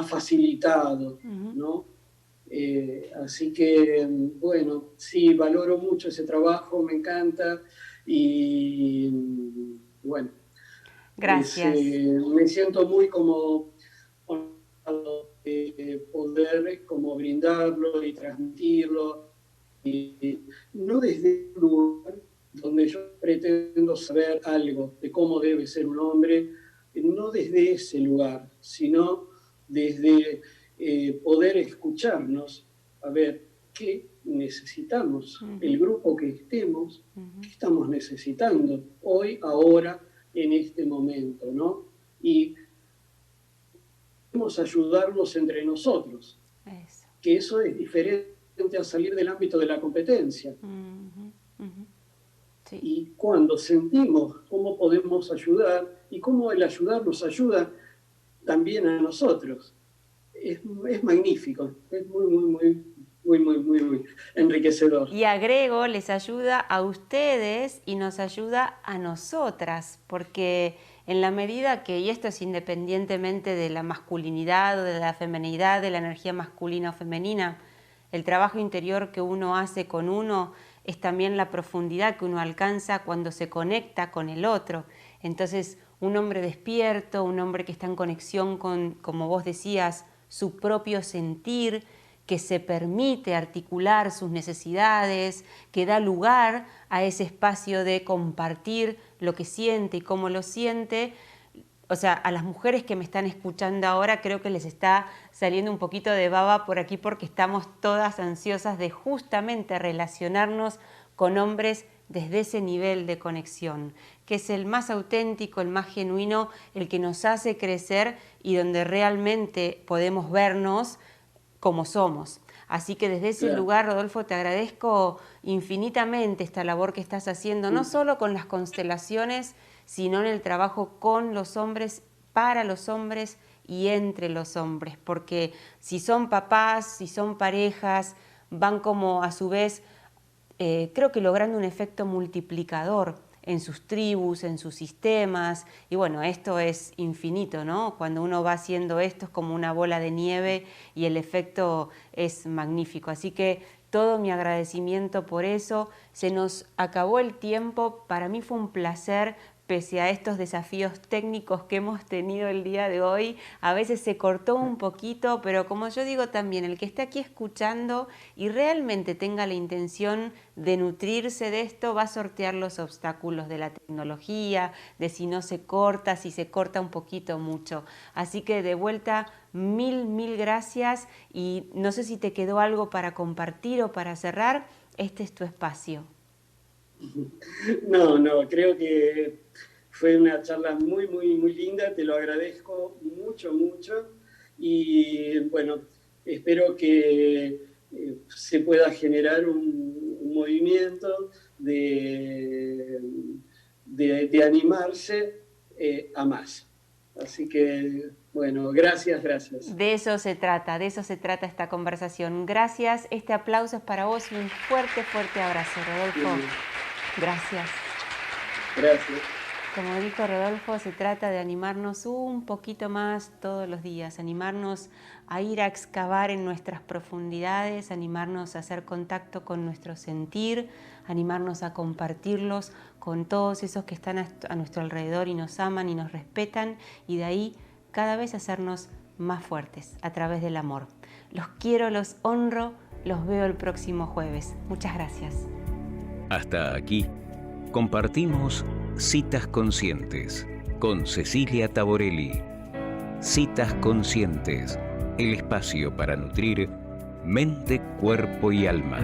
facilitado, ¿no? Así que, bueno, sí, valoro mucho ese trabajo, me encanta y, bueno, gracias. Me siento muy como honrado de poder como brindarlo y transmitirlo, y no desde un lugar donde yo pretendo saber algo de cómo debe ser un hombre, no desde ese lugar, sino desde poder escucharnos, a ver qué necesitamos, el grupo que estemos, qué estamos necesitando hoy, ahora, en este momento, ¿no? Y podemos ayudarnos entre nosotros, que eso es diferente a salir del ámbito de la competencia. Sí. Y cuando sentimos cómo podemos ayudar y cómo el ayudar nos ayuda también a nosotros, es magnífico, es muy enriquecedor. Y agrego, les ayuda a ustedes y nos ayuda a nosotras, porque en la medida que, y esto es independientemente de la masculinidad o de la feminidad, de la energía masculina o femenina, el trabajo interior que uno hace con uno es también la profundidad que uno alcanza cuando se conecta con el otro. Entonces, un hombre despierto, un hombre que está en conexión con, como vos decías, su propio sentir, que se permite articular sus necesidades, que da lugar a ese espacio de compartir lo que siente y cómo lo siente. O sea, a las mujeres que me están escuchando ahora creo que les está saliendo un poquito de baba por aquí porque estamos todas ansiosas de justamente relacionarnos con hombres desde ese nivel de conexión, que es el más auténtico, el más genuino, el que nos hace crecer y donde realmente podemos vernos como somos. Así que desde ese lugar, Rodolfo, te agradezco infinitamente esta labor que estás haciendo, no solo con las constelaciones, sino en el trabajo con los hombres, para los hombres y entre los hombres, porque si son papás, si son parejas, van como a su vez, creo que logrando un efecto multiplicador en sus tribus, en sus sistemas, y bueno, esto es infinito, ¿no? Cuando uno va haciendo esto es como una bola de nieve y el efecto es magnífico. Así que todo mi agradecimiento por eso. Se nos acabó el tiempo, para mí fue un placer, pese a estos desafíos técnicos que hemos tenido el día de hoy. A veces se cortó un poquito, pero como yo digo también, el que esté aquí escuchando y realmente tenga la intención de nutrirse de esto, va a sortear los obstáculos de la tecnología, de si no se corta, si se corta un poquito mucho. Así que de vuelta, mil gracias, y no sé si te quedó algo para compartir o para cerrar. Este es tu espacio. No, creo que fue una charla muy linda, te lo agradezco mucho, y bueno, espero que se pueda generar un movimiento de animarse a más. Así que, bueno, gracias. De eso se trata esta conversación. Gracias, este aplauso es para vos y un fuerte abrazo, Rodolfo. Gracias. Como dijo Rodolfo, se trata de animarnos un poquito más todos los días, animarnos a ir a excavar en nuestras profundidades, animarnos a hacer contacto con nuestro sentir, animarnos a compartirlos con todos esos que están a nuestro alrededor y nos aman y nos respetan, y de ahí cada vez hacernos más fuertes a través del amor. Los quiero, los honro, los veo el próximo jueves. Muchas gracias. Hasta aquí compartimos Citas Conscientes con Cecilia Taborelli. Citas Conscientes, el espacio para nutrir mente, cuerpo y alma.